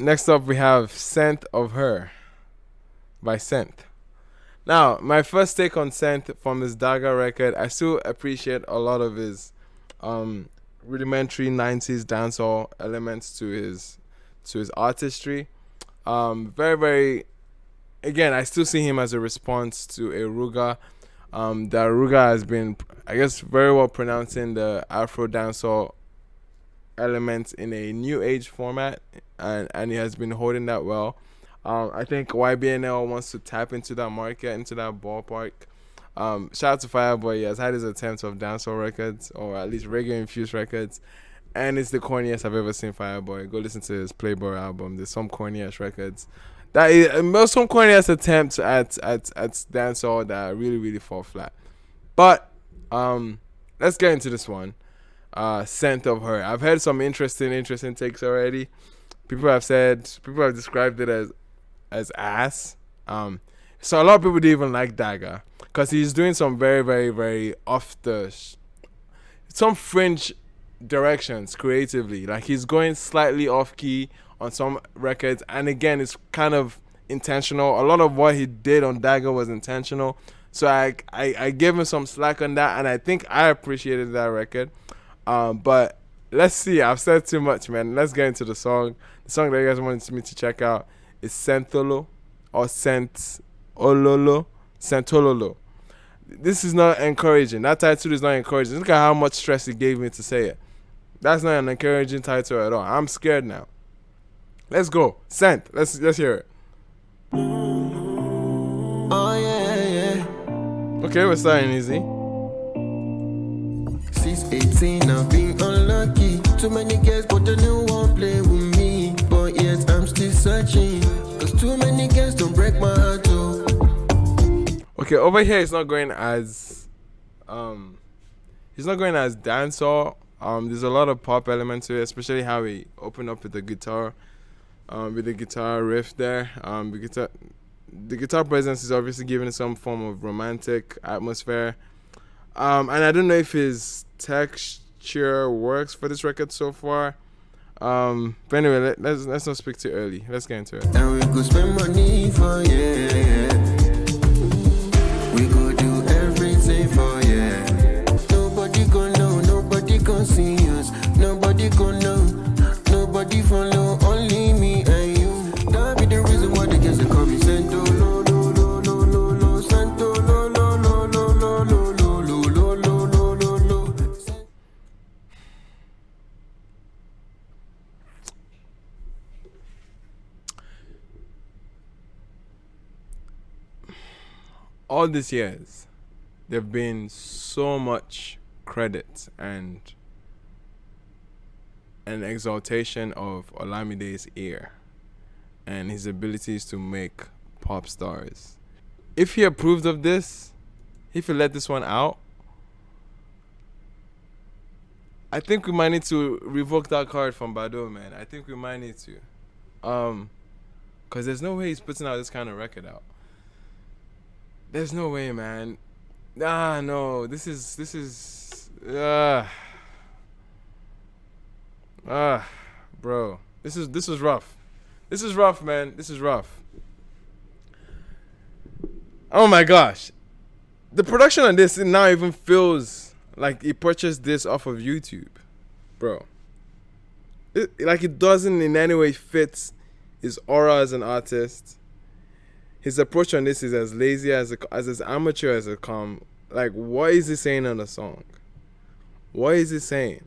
Next up, we have "Scent of Her" by SENTH. Now, my first take on SENTH from his Daga record, I still appreciate a lot of his rudimentary 90s dancehall elements to his artistry. Very, very, again, I still see him as a response to Eruga. That Eruga has been, I guess, very well pronouncing the Afro dancehall elements in a new age format, and he has been holding that well. I think YBNL wants to tap into that market, into that ballpark. Shout out to Fireboy. He has had his attempts of dancehall records, or at least reggae infused records, and it's the corniest I've ever seen Fireboy. Go listen to his Playboy album. There's some corniest records. That is some corniest attempts at dancehall that really, really fall flat. But let's get into this one. "Scent of Her." I've heard some interesting takes already. People have described it as ass. So a lot of people didn't even like Daga because he's doing some very, very, very some fringe directions creatively. Like, he's going slightly off key on some records, and again, it's kind of intentional. A lot of what he did on Daga was intentional. So I gave him some slack on that, and I think I appreciated that record. But let's see. I've said too much, man. Let's get into the song. The song that you guys wanted me to check out is "SENTHOLOLO" or "SENTHOLOLO." SENTHOLOLO. This is not encouraging. That title is not encouraging. Look at how much stress it gave me to say it. That's not an encouraging title at all. I'm scared now. Let's go. "Scent." Let's hear it. Oh yeah. Okay, we're starting easy. 618, I've been unlucky. Too many girls, but the new one play with me. But yet I'm still searching, cause too many girls don't break my heart too. Okay, over here it's not going as dancehall. There's a lot of pop elements to it, especially how he opened up with the guitar riff there. The guitar presence is obviously giving it some form of romantic atmosphere. And I don't know if his texture works for this record so far. But anyway, let's not speak too early. Let's get into it. And we could spend money for we could do everything for Nobody gonna know, nobody gonna see us. Nobody gonna know, nobody follow, only me and you. That be the reason why the girls they call me SENTHOLOLO. All these years, there've been so much credit and an exaltation of Olamide's ear and his abilities to make pop stars. If he approved of this, if he let this one out, I think we might need to revoke that card from Bado, man. I think we might need to. Because there's no way he's putting out this kind of record out. There's no way, man. No. This is bro. This was rough. This is rough, man. This is rough. Oh my gosh. The production on this now even feels like he purchased this off of YouTube, bro. It doesn't in any way fit his aura as an artist. His approach on this is as lazy as amateur as it come. Like, what is he saying on the song? What is he saying?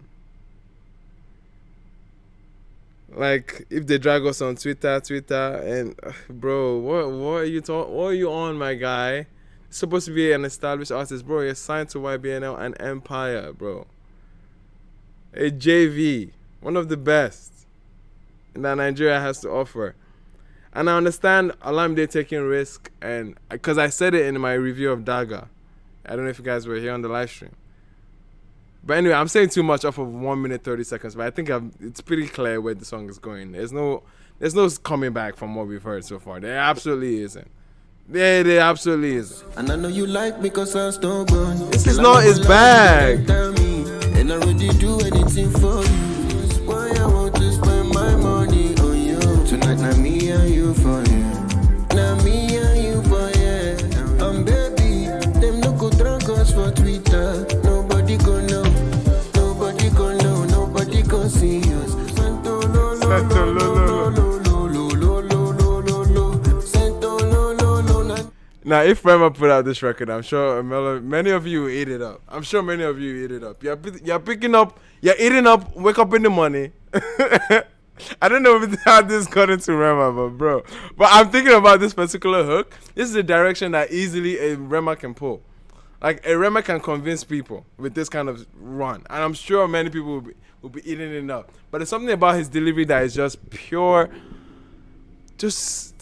Like, if they drag us on Twitter, and bro, what are you on, my guy? It's supposed to be an established artist, bro. You're signed to YBNL and Empire, bro. A JV, one of the best that Nigeria has to offer. And I understand Olamide taking risk, and because I said it in my review of Daga. I don't know if you guys were here on the live stream. But anyway, I'm saying too much off of 1 minute 30 seconds, but I think it's pretty clear where the song is going. There's no coming back from what we've heard so far. There absolutely isn't. There absolutely isn't. And I know you like me cause I'm stubborn. This is not his bag. And I already do anything for you. That's why I want to spend my money on you. Tonight Now me and you for yeah. Now me and you for yeah. Baby, them no go drag us for Twitter. Nobody go know. Nobody go know. Nobody go see us. Now, if Rema put out this record, I'm sure many of you will eat it up. I'm sure many of you eat it up. You're picking up, you're eating up, wake up in the money. I don't know how this got into Rema, but I'm thinking about this particular hook. This is the direction that easily a Rema can pull. Like, a Rema can convince people with this kind of run. And I'm sure many people will be eating it up. But there's something about his delivery that is just pure, just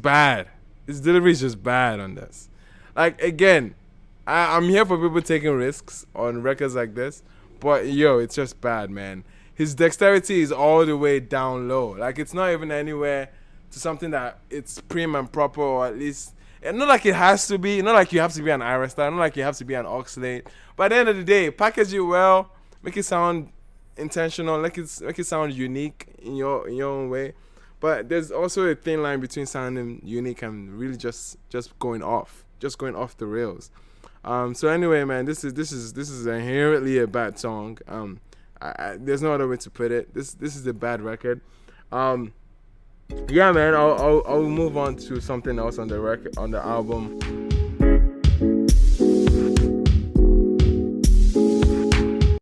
bad. His delivery is just bad on this. Like, again, I'm here for people taking risks on records like this, but yo, it's just bad, man. His dexterity is all the way down low. Like, it's not even anywhere to something that it's prim and proper, or at least, and not like it has to be. Not like you have to be an Ira Star. Not like you have to be an Oxlade. But at the end of the day, package it well, make it sound intentional, make it sound unique in your own way. But there's also a thin line between sounding unique and really just going off the rails. So anyway, man, this is inherently a bad song. There's no other way to put it. This is a bad record. Yeah, man. I'll move on to something else on the record, on the album.